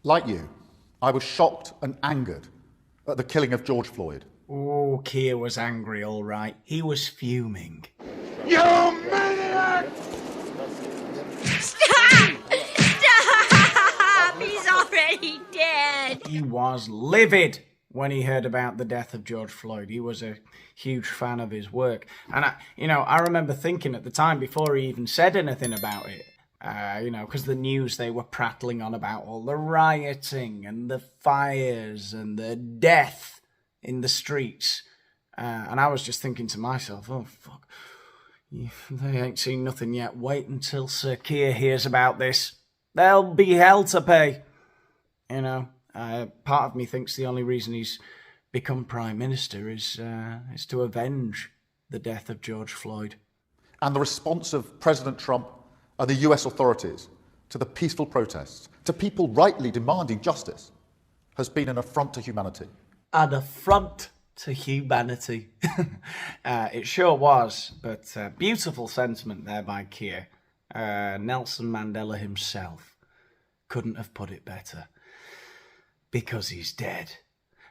Like you, I was shocked and angered at the killing of George Floyd. Oh, Keir was angry, all right. He was fuming. You maniac! Stop! Stop! He's already dead. He was livid when he heard about the death of George Floyd. He was a huge fan of his work. And, I remember thinking at the time, before he even said anything about it, because the news, they were prattling on about all the rioting and the fires and the death in the streets. And I was just thinking to myself, oh, fuck, they ain't seen nothing yet. Wait until Sir Keir hears about this. There'll be hell to pay. Part of me thinks the only reason he's become Prime Minister is to avenge the death of George Floyd. And the response of President Trump and the US authorities to the peaceful protests, to people rightly demanding justice, has been an affront to humanity. An affront to humanity. It sure was, but beautiful sentiment there by Keir. Nelson Mandela himself couldn't have put it better. Because he's dead.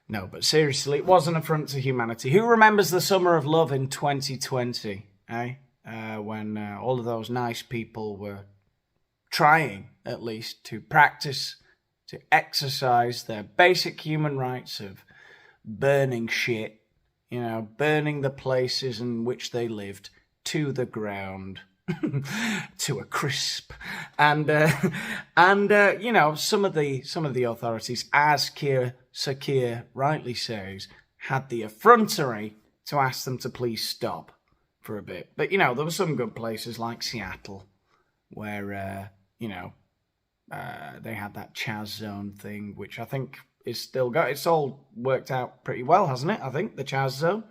No, but seriously, it was an affront to humanity. Who remembers the Summer of Love in 2020, when all of those nice people were trying, at least, to practice, to exercise their basic human rights of burning shit, burning the places in which they lived to the ground, to a crisp, and some of the authorities, as Sir Keir rightly says, had the effrontery to ask them to please stop for a bit. But there were some good places like Seattle, where they had that Chaz zone thing, which I think is still got. It's all worked out pretty well, hasn't it? I think the Chaz zone.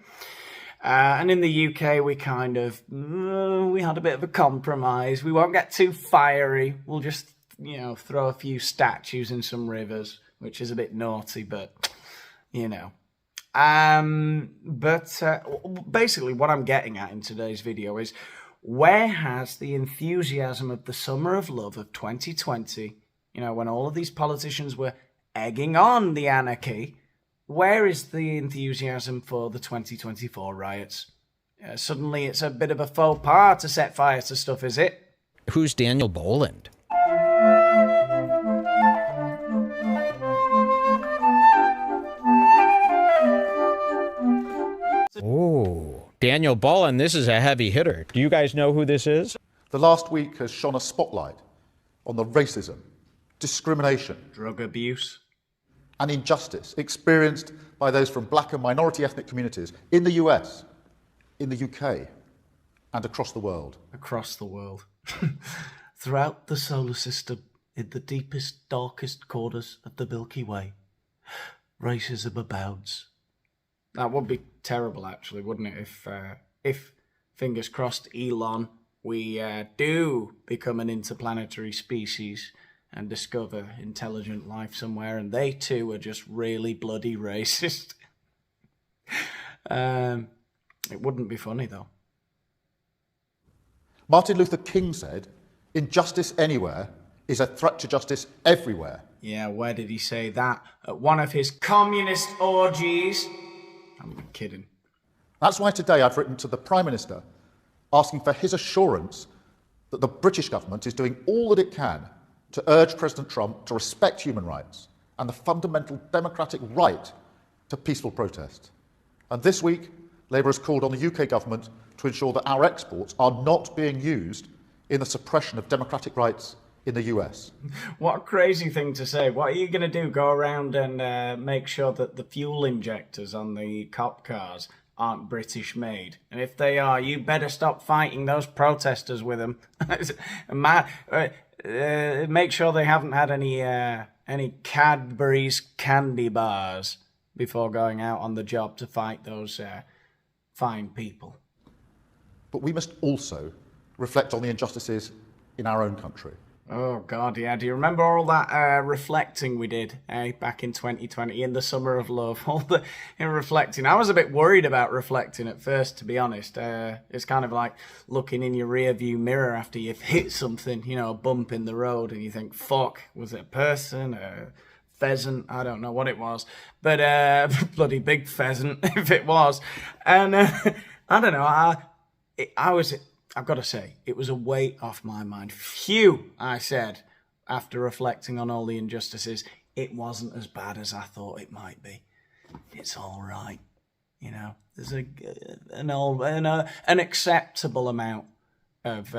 And in the UK, we kind of, we had a bit of a compromise. We won't get too fiery. We'll just, throw a few statues in some rivers, which is a bit naughty, but, basically what I'm getting at in today's video is, where has the enthusiasm of the Summer of Love of 2020, when all of these politicians were egging on the anarchy, where is the enthusiasm for the 2024 riots? Suddenly it's a bit of a faux pas to set fire to stuff, is it? Who's Daniel Boland? Oh, Daniel Boland, this is a heavy hitter. Do you guys know who this is? The last week has shone a spotlight on the racism, discrimination, Drug abuse, and injustice experienced by those from black and minority ethnic communities in the US, in the UK, and across the world. Across the world. Throughout the solar system, in the deepest, darkest corners of the Milky Way, racism abounds. That would be terrible, actually, wouldn't it? If fingers crossed, Elon, we do become an interplanetary species and discover intelligent life somewhere, and they too are just really bloody racist. It wouldn't be funny, though. Martin Luther King said, "Injustice anywhere is a threat to justice everywhere." Yeah, where did he say that? At one of his communist orgies? I'm kidding. That's why today I've written to the Prime Minister asking for his assurance that the British government is doing all that it can to urge President Trump to respect human rights and the fundamental democratic right to peaceful protest. And this week, Labour has called on the UK government to ensure that our exports are not being used in the suppression of democratic rights in the US. What a crazy thing to say. What are you going to do? Go around and make sure that the fuel injectors on the cop cars aren't British made? And if they are, you better stop fighting those protesters with them. Make sure they haven't had any Cadbury's candy bars before going out on the job to fight those fine people. But we must also reflect on the injustices in our own country. Oh, God, yeah. Do you remember all that reflecting we did back in 2020 in the summer of love? All the reflecting. I was a bit worried about reflecting at first, to be honest. It's kind of like looking in your rear view mirror after you've hit something, you know, a bump in the road, and you think, fuck, was it a person, a pheasant? I don't know what it was. But bloody big pheasant, if it was. And I don't know, I've got to say, it was a weight off my mind. Phew, I said, after reflecting on all the injustices, it wasn't as bad as I thought it might be. It's all right, you know. There's an acceptable amount of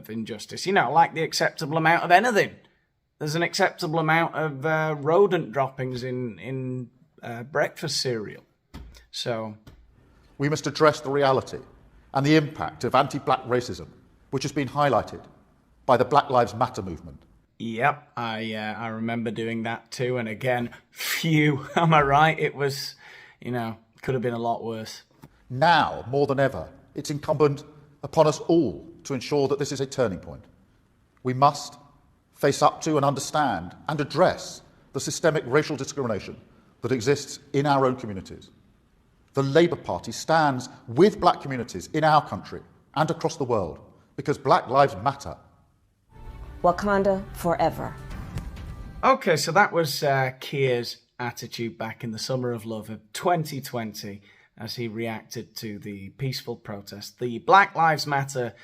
injustice, you know, like the acceptable amount of anything. There's an acceptable amount of rodent droppings in breakfast cereal. So We must address the reality and the impact of anti-black racism, which has been highlighted by the Black Lives Matter movement. Yep, I remember doing that too. And again, phew, am I right? It was, you know, could have been a lot worse. Now, more than ever, it's incumbent upon us all to ensure that this is a turning point. We must face up to and understand and address the systemic racial discrimination that exists in our own communities. The Labour Party stands with black communities in our country and across the world because Black Lives Matter. Wakanda forever. Okay, so that was Keir's attitude back in the summer of love of 2020 as he reacted to the peaceful protest, the Black Lives Matter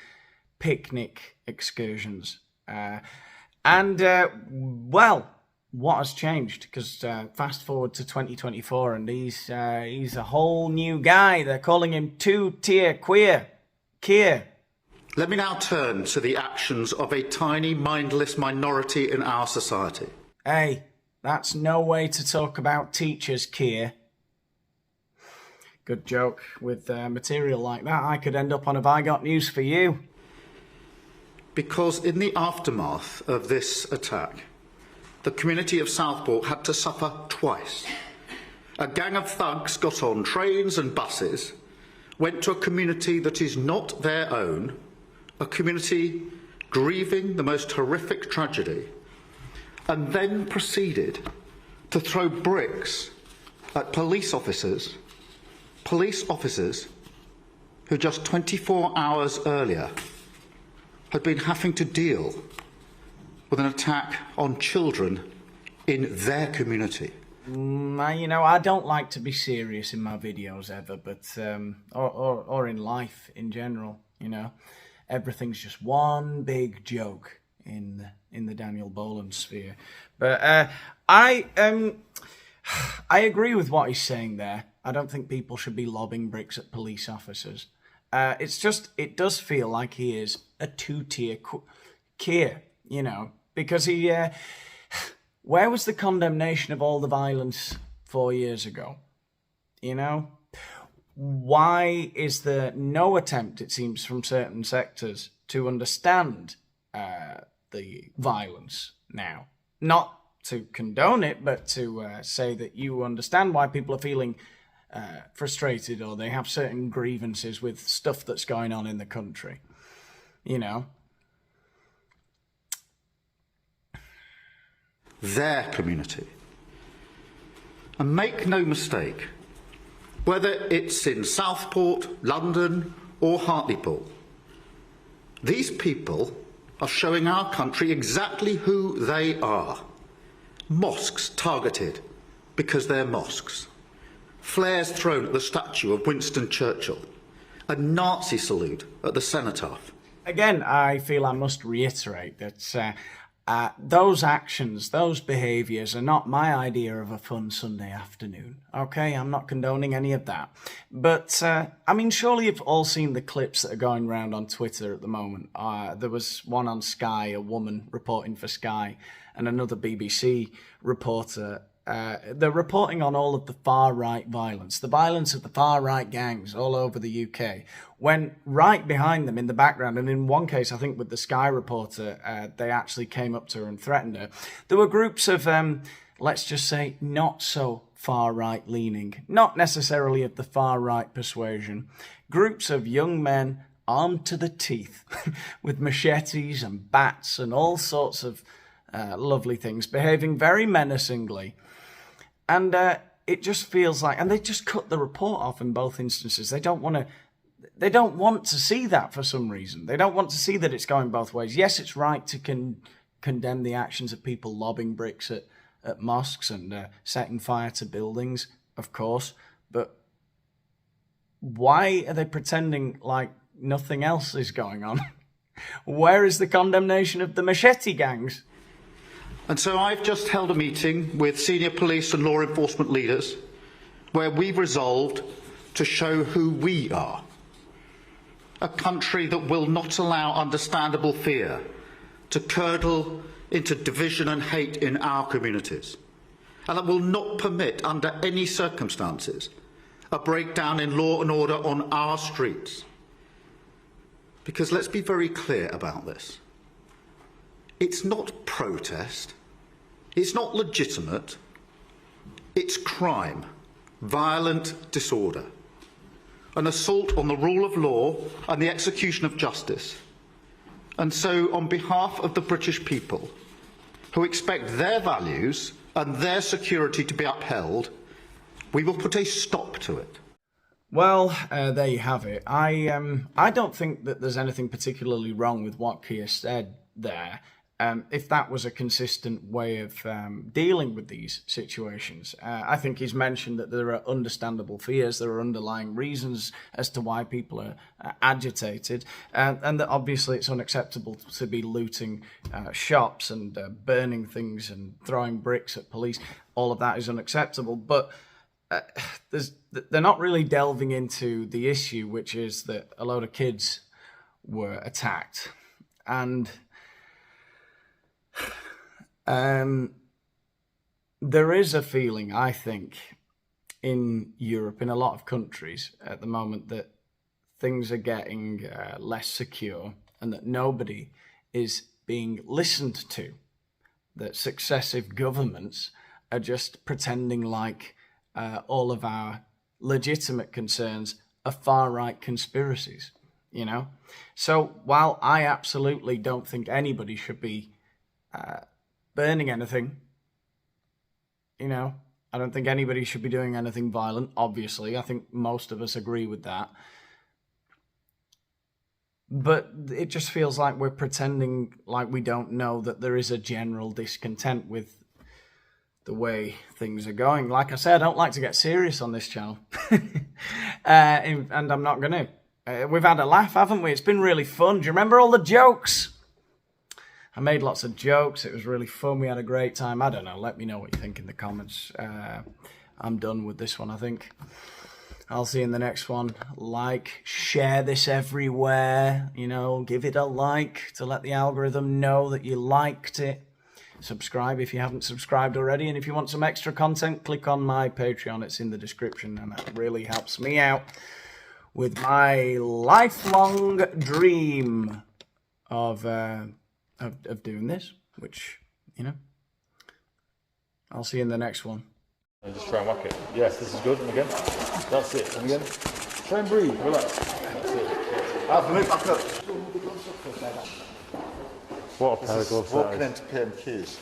picnic excursions. Well, what has changed? Because fast forward to 2024 and he's a whole new guy. They're calling him Tier Keir. Let me now turn to the actions of a tiny, mindless minority in our society. Hey, that's no way to talk about teachers, Keir. Good joke. With material like that, I could end up on Have I Got News for You. Because in the aftermath of this attack, the community of Southport had to suffer twice. A gang of thugs got on trains and buses, went to a community that is not their own, a community grieving the most horrific tragedy, and then proceeded to throw bricks at police officers who just 24 hours earlier had been having to deal with an attack on children in their community. I don't like to be serious in my videos ever, but or in life in general, you know. Everything's just one big joke in the Daniel Boland sphere. But I agree with what he's saying there. I don't think people should be lobbing bricks at police officers. It does feel like he is a two-tier Keir, you know, because he, where was the condemnation of all the violence 4 years ago? You know, why is there no attempt, it seems, from certain sectors to understand the violence now? Not to condone it, but to say that you understand why people are feeling frustrated or they have certain grievances with stuff that's going on in the country, you know. Their community. And make no mistake, whether it's in Southport, London or Hartlepool, these people are showing our country exactly who they are. Mosques targeted because they're mosques. Flares thrown at the statue of Winston Churchill. A Nazi salute at the cenotaph. Again, I feel I must reiterate that those actions, those behaviours are not my idea of a fun Sunday afternoon. Okay, I'm not condoning any of that. But, surely you've all seen the clips that are going around on Twitter at the moment. There was one on Sky, a woman reporting for Sky, and another BBC reporter. They're reporting on all of the far-right violence, the violence of the far-right gangs all over the UK, when right behind them in the background, and in one case, I think with the Sky reporter, they actually came up to her and threatened her. There were groups of, let's just say, not so far-right leaning, not necessarily of the far-right persuasion, groups of young men armed to the teeth with machetes and bats and all sorts of lovely things, behaving very menacingly. And it just feels like, and they just cut the report off in both instances. They don't want to see that for some reason. They don't want to see that it's going both ways. Yes, it's right to condemn the actions of people lobbing bricks at mosques and setting fire to buildings, of course, but why are they pretending like nothing else is going on? Where is the condemnation of the machete gangs? And so I've just held a meeting with senior police and law enforcement leaders where we've resolved to show who we are. A country that will not allow understandable fear to curdle into division and hate in our communities, and that will not permit, under any circumstances, a breakdown in law and order on our streets. Because let's be very clear about this. It's not protest, it's not legitimate, it's crime, violent disorder, an assault on the rule of law and the execution of justice. And so, on behalf of the British people, who expect their values and their security to be upheld, we will put a stop to it. Well, there you have it. I don't think that there's anything particularly wrong with what Keir said there. If that was a consistent way of dealing with these situations. I think he's mentioned that there are understandable fears, there are underlying reasons as to why people are agitated, and that obviously it's unacceptable to be looting shops and burning things and throwing bricks at police. All of that is unacceptable, but they're not really delving into the issue, which is that a load of kids were attacked. And there is a feeling, I think, in Europe, in a lot of countries at the moment, that things are getting less secure and that nobody is being listened to, that successive governments are just pretending like all of our legitimate concerns are far-right conspiracies, you know? So while I absolutely don't think anybody should be burning anything, you know, I don't think anybody should be doing anything violent, obviously. I think most of us agree with that. But it just feels like we're pretending like we don't know that there is a general discontent with the way things are going. Like I said, I don't like to get serious on this channel. And I'm not going to. We've had a laugh, haven't we? It's been really fun. Do you remember all the jokes? I made lots of jokes. It was really fun. We had a great time. I don't know. Let me know what you think in the comments. I'm done with this one, I think. I'll see you in the next one. Like, share this everywhere. You know, give it a like to let the algorithm know that you liked it. Subscribe if you haven't subscribed already. And if you want some extra content, click on my Patreon. It's in the description, and that really helps me out with my lifelong dream of doing this, which, you know, I'll see you in the next one. And just try and whack it. Yes, this is good. And again. That's it. And again. Try and breathe. Relax. That's it. Move back up. What a pair of gloves. Walking into PM Keys.